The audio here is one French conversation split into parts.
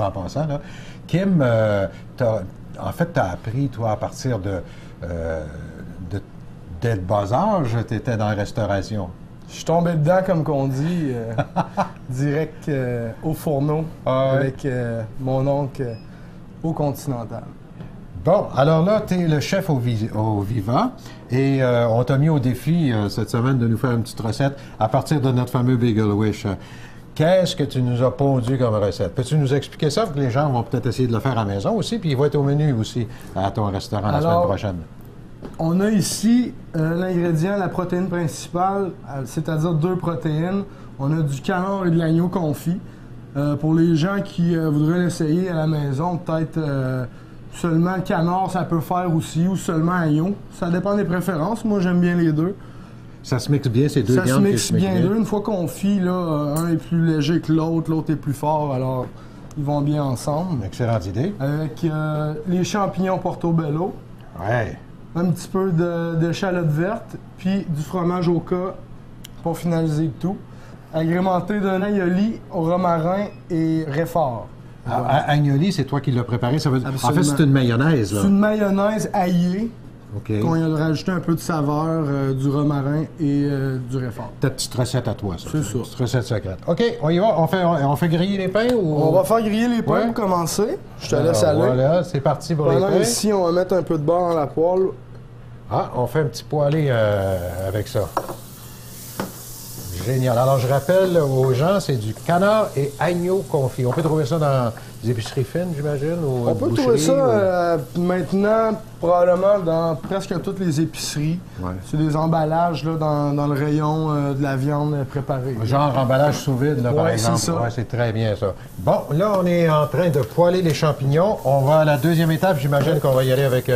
en passant, là. Kim, en fait, tu as appris, toi, à partir dès le bas âge, tu étais dans la restauration. Je suis tombé dedans, comme qu'on dit, direct au fourneau avec mon oncle au Continental. Bon, alors là, tu es le chef au Viva et on t'a mis au défi cette semaine de nous faire une petite recette à partir de notre fameux Bagel Wish. Qu'est-ce que tu nous as pondu comme recette? Peux-tu nous expliquer ça? Pour que les gens vont peut-être essayer de le faire à la maison aussi, puis il va être au menu aussi à ton restaurant la semaine prochaine. On a ici l'ingrédient, la protéine principale, c'est-à-dire 2 protéines. On a du canard et de l'agneau confit. Pour les gens qui voudraient l'essayer à la maison, peut-être seulement canard, ça peut faire aussi, ou seulement agneau. Ça dépend des préférences. Moi, j'aime bien les deux. Ça se mixe bien, ces deux viandes? Ça se mixe bien deux. Une fois qu'on fie, là, un est plus léger que l'autre est plus fort, alors ils vont bien ensemble. Excellente idée. Avec les champignons portobello. Ouais. Un petit peu d'échalote verte, puis du fromage au cas pour finaliser le tout. Agrémenté d'un aioli au romarin et réfort. Voilà. Agnoli, c'est toi qui l'as préparé. Ça veut dire... En fait, c'est une mayonnaise. C'est une mayonnaise aillée. Okay. Qu'on a rajouté un peu de saveur, du romarin et du réfort. Ta petite recette à toi, ça. C'est ça. Petite recette secrète. OK, on y va. On fait griller les pains ou... On va faire griller les pains pour commencer. Je te laisse aller. Voilà, c'est parti pour les pains. Ici, on va mettre un peu de beurre dans la poêle. Ah, on fait un petit poêlé avec ça. Génial. Alors, je rappelle aux gens, c'est du canard et agneau confit. On peut trouver ça dans les épiceries fines, j'imagine? On peut trouver ça maintenant, probablement, dans presque toutes les épiceries. Ouais. C'est des emballages là, dans le rayon de la viande préparée. Genre emballage sous vide, là, par exemple. C'est ça. Ouais, c'est très bien, ça. Bon, là, on est en train de poêler les champignons. On va à la deuxième étape. J'imagine qu'on va y aller avec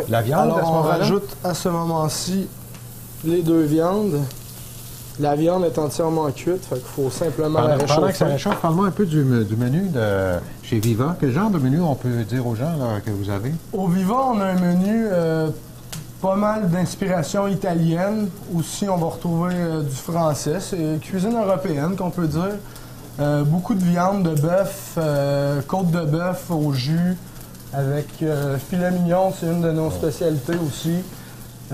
la viande. Alors, on rajoute à ce moment-ci les 2 viandes. La viande est entièrement cuite, fait qu'il faut simplement la réchauffer. Pendant que ça réchauffe, parle-moi un peu du menu de chez Viva. Quel genre de menu on peut dire aux gens là, que vous avez? Au Viva, on a un menu pas mal d'inspiration italienne. Aussi, on va retrouver du français. C'est cuisine européenne qu'on peut dire. Beaucoup de viande, de bœuf, côte de bœuf au jus, avec filet mignon, c'est une de nos spécialités aussi.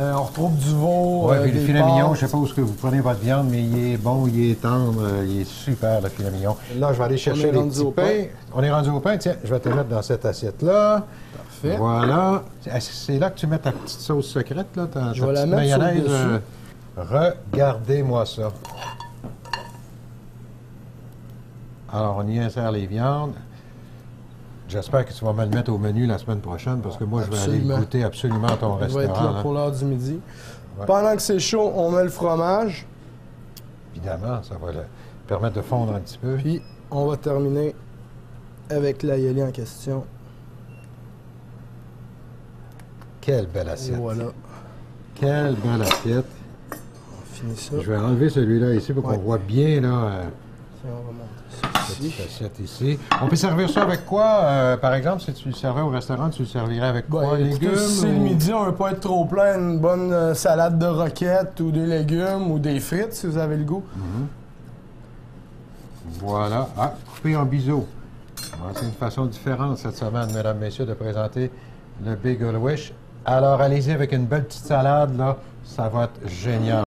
On retrouve du veau. Oui, puis le filet mignon, je ne sais pas où est-ce que vous prenez votre viande, mais il est bon, il est tendre, il est super, le filet mignon. Là, je vais aller chercher les petits pains. On est rendu au pain. Tiens, je vais te mettre dans cette assiette-là. Parfait. Voilà. C'est là que tu mets ta petite sauce secrète, là, ta petite mayonnaise. Regardez-moi ça. Alors, on y insère les viandes. J'espère que tu vas me le mettre au menu la semaine prochaine parce que moi, je vais aller goûter absolument à ton restaurant. On va être là pour l'heure du midi. Ouais. Pendant que c'est chaud, on met le fromage. Évidemment, ça va le permettre de fondre un petit peu. Puis, on va terminer avec l'aioli en question. Quelle belle assiette. Et voilà. Quelle belle assiette. On finit ça. Je vais enlever celui-là ici pour qu'on voit bien, là. Tiens, on va monter ça ici. Cette assiette ici. On peut servir ça avec quoi? Par exemple, si tu le servais au restaurant, tu le servirais avec quoi? Légumes? Si c'est le midi, on ne veut pas être trop plein. Une bonne salade de roquettes ou des légumes ou des frites, si vous avez le goût. Voilà. Ah, coupé en biseau. C'est une façon différente cette semaine, mesdames, messieurs, de présenter le Bagel Wish. Alors, allez-y avec une belle petite salade, là. Ça va être génial.